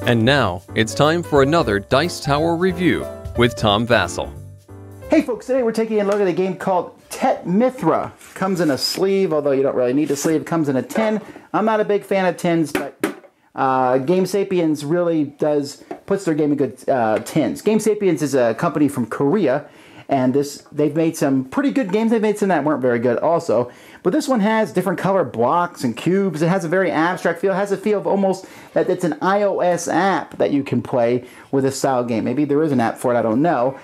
And now, it's time for another Dice Tower review with Tom Vasel. Hey folks, today we're taking a look at a game called Tetmithra. Comes in a sleeve, although you don't really need a sleeve. Comes in a tin. I'm not a big fan of tins, but Game Sapiens really puts their game in good tins. Game Sapiens is a company from Korea, and they've made some pretty good games. They've made some that weren't very good also. But this one has different color blocks and cubes. It has a very abstract feel. It has a feel of almost that it's an iOS app that you can play with a style game. Maybe there is an app for it, I don't know.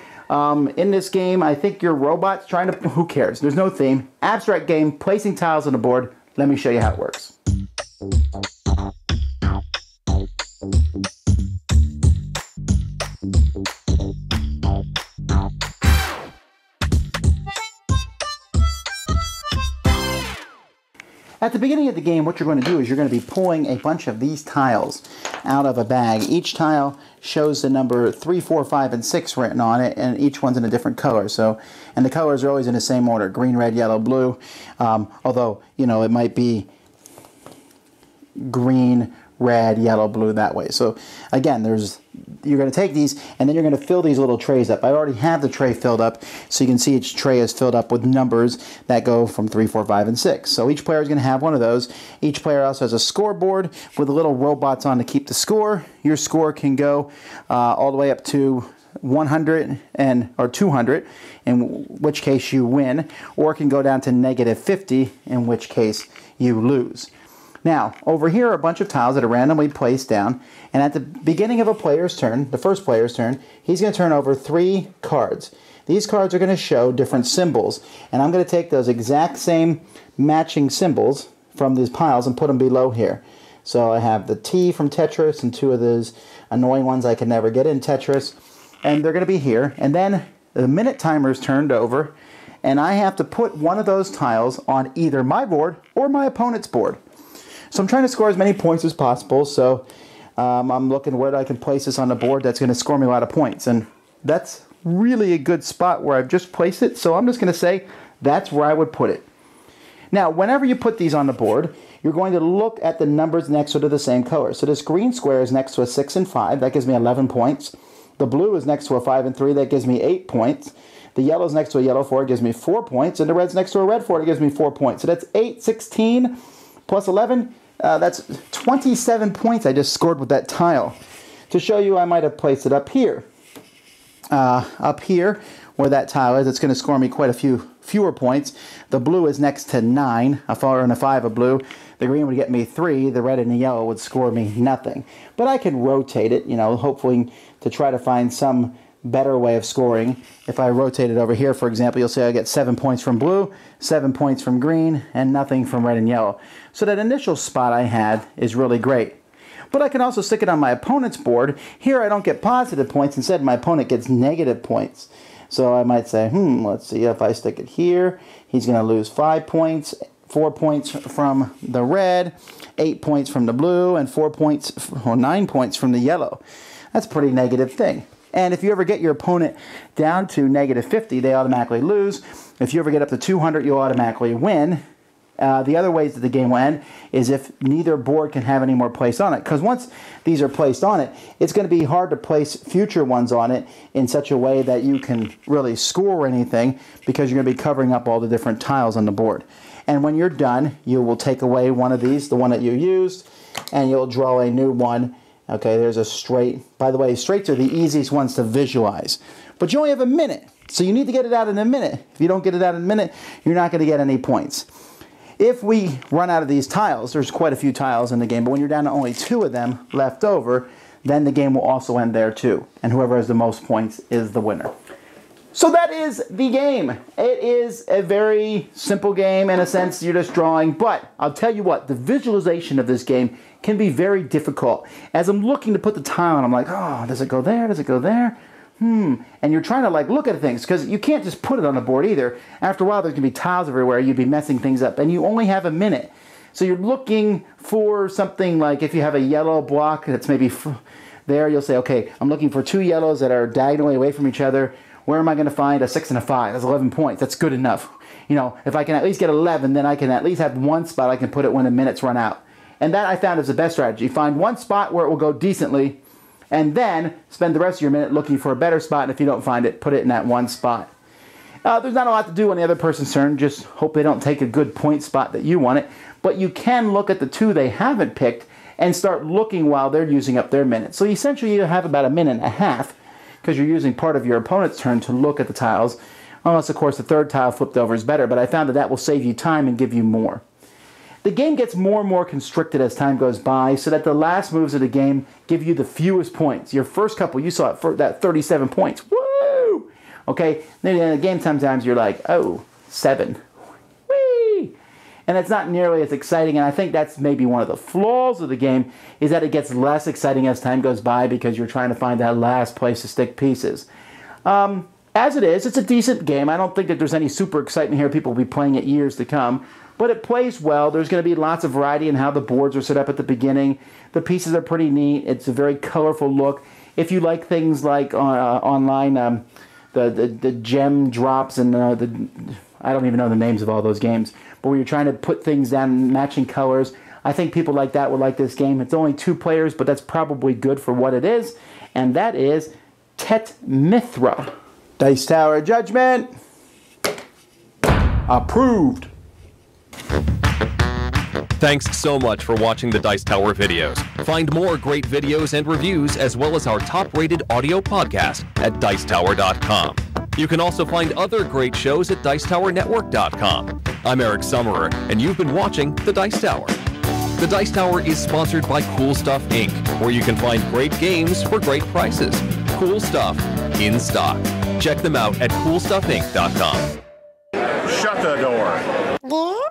In this game, I think you're robots trying to... Who cares? There's no theme. Abstract game, placing tiles on the board. Let me show you how it works. At the beginning of the game, what you're going to do is you're going to be pulling a bunch of these tiles out of a bag. Each tile shows the number 3, 4, 5, and 6 written on it, and each one's in a different color. And the colors are always in the same order: green, red, yellow, blue. Although, it might be green, red, yellow, blue that way. So again, you're going to take these and then you're going to fill these little trays up. I already have the tray filled up, so you can see each tray is filled up with numbers that go from 3, 4, 5, and 6. So each player is going to have one of those. Each player also has a scoreboard with the little robots on to keep the score. Your score can go all the way up to 100 or 200, in which case you win, or it can go down to -50, in which case you lose. Now, over here are a bunch of tiles that are randomly placed down, and at the beginning of a player's turn, the first player's turn, he's going to turn over 3 cards. These cards are going to show different symbols, and I'm going to take those exact same matching symbols from these piles and put them below here. So I have the T from Tetris and 2 of those annoying ones I can never get in Tetris, and they're going to be here. And then the minute timer is turned over, and I have to put one of those tiles on either my board or my opponent's board. So I'm trying to score as many points as possible, so I'm looking where I can place this on the board that's going to score me a lot of points. And that's really a good spot where I've just placed it, so I'm just going to say that's where I would put it. Now, whenever you put these on the board, you're going to look at the numbers next to the same color. So this green square is next to a 6 and 5, that gives me 11 points. The blue is next to a 5 and 3, that gives me 8 points. The yellow is next to a yellow 4, it gives me 4 points. And the red's next to a red 4, it gives me 4 points. So that's 8, 16... plus 11, that's 27 points I just scored with that tile. To show you, I might have placed it up here. Up here, where that tile is, it's going to score me quite a fewer points. The blue is next to 9, a 4 and a 5 of blue. The green would get me 3, the red and the yellow would score me nothing. But I can rotate it, hopefully to try to find some better way of scoring. If I rotate it over here, for example, you'll see I get 7 points from blue, 7 points from green, and nothing from red and yellow. So that initial spot I had is really great. But I can also stick it on my opponent's board. Here I don't get positive points. Instead, my opponent gets negative points. So I might say, let's see, if I stick it here, he's going to lose 5 points, 4 points from the red, 8 points from the blue, and 9 points from the yellow. That's a pretty negative thing. And if you ever get your opponent down to -50, they automatically lose. If you ever get up to 200, you'll automatically win. The other ways that the game will end is if neither board can have any more placed on it. Because once these are placed on it, it's going to be hard to place future ones on it in such a way that you can really score anything, because you're going to be covering up all the different tiles on the board. And when you're done, you will take away one of these, the one that you used, and you'll draw a new one. Okay, there's a straight. By the way, straights are the easiest ones to visualize. But you only have a minute, so you need to get it out in a minute. If you don't get it out in a minute, you're not going to get any points. If we run out of these tiles, there's quite a few tiles in the game, but when you're down to only 2 of them left over, then the game will also end there too. And whoever has the most points is the winner. So that is the game. It is a very simple game in a sense. You're just drawing, but I'll tell you what, the visualization of this game can be very difficult. As I'm looking to put the tile on, I'm like, oh, does it go there? Does it go there? And you're trying to look at things, because you can't just put it on the board either. After a while, there's going to be tiles everywhere. You'd be messing things up, and you only have a minute. So you're looking for something like, if you have a yellow block that's maybe there, you'll say, okay, I'm looking for 2 yellows that are diagonally away from each other, Where am I going to find a 6 and a 5? That's 11 points. That's good enough. You know, if I can at least get 11, then I can at least have one spot I can put it when the minutes run out. And that I found is the best strategy. Find one spot where it will go decently, and then spend the rest of your minute looking for a better spot, and if you don't find it, put it in that one spot. There's not a lot to do on the other person's turn. Just hope they don't take a good point spot that you want it. But you can look at the two they haven't picked and start looking while they're using up their minutes. So essentially you have about a minute and a half because you're using part of your opponent's turn to look at the tiles. Unless, of course, the third tile flipped over is better, but I found that that will save you time and give you more. The game gets more and more constricted as time goes by, so that the last moves of the game give you the fewest points. Your first couple, you saw it for that 37 points. Woo! Okay, then in the game sometimes you're like, oh, 7. Whee! And it's not nearly as exciting, and I think that's maybe one of the flaws of the game, is that it gets less exciting as time goes by because you're trying to find that last place to stick pieces. As it is, it's a decent game. I don't think that there's any super excitement here. People will be playing it years to come. But it plays well. There's going to be lots of variety in how the boards are set up at the beginning. The pieces are pretty neat. It's a very colorful look. If you like things like online, the gem drops and I don't even know the names of all those games, but where you're trying to put things down in matching colors, I think people like that will like this game. It's only 2 players, but that's probably good for what it is. And that is Tetmithra. Dice Tower Judgment. Approved. Thanks so much for watching the Dice Tower videos. Find more great videos and reviews as well as our top-rated audio podcast at Dicetower.com. You can also find other great shows at Dicetowernetwork.com. I'm Eric Summerer, and you've been watching The Dice Tower. The Dice Tower is sponsored by Cool Stuff Inc., where you can find great games for great prices. Cool stuff in stock. Check them out at CoolStuffInc.com. Shut the door. Yeah?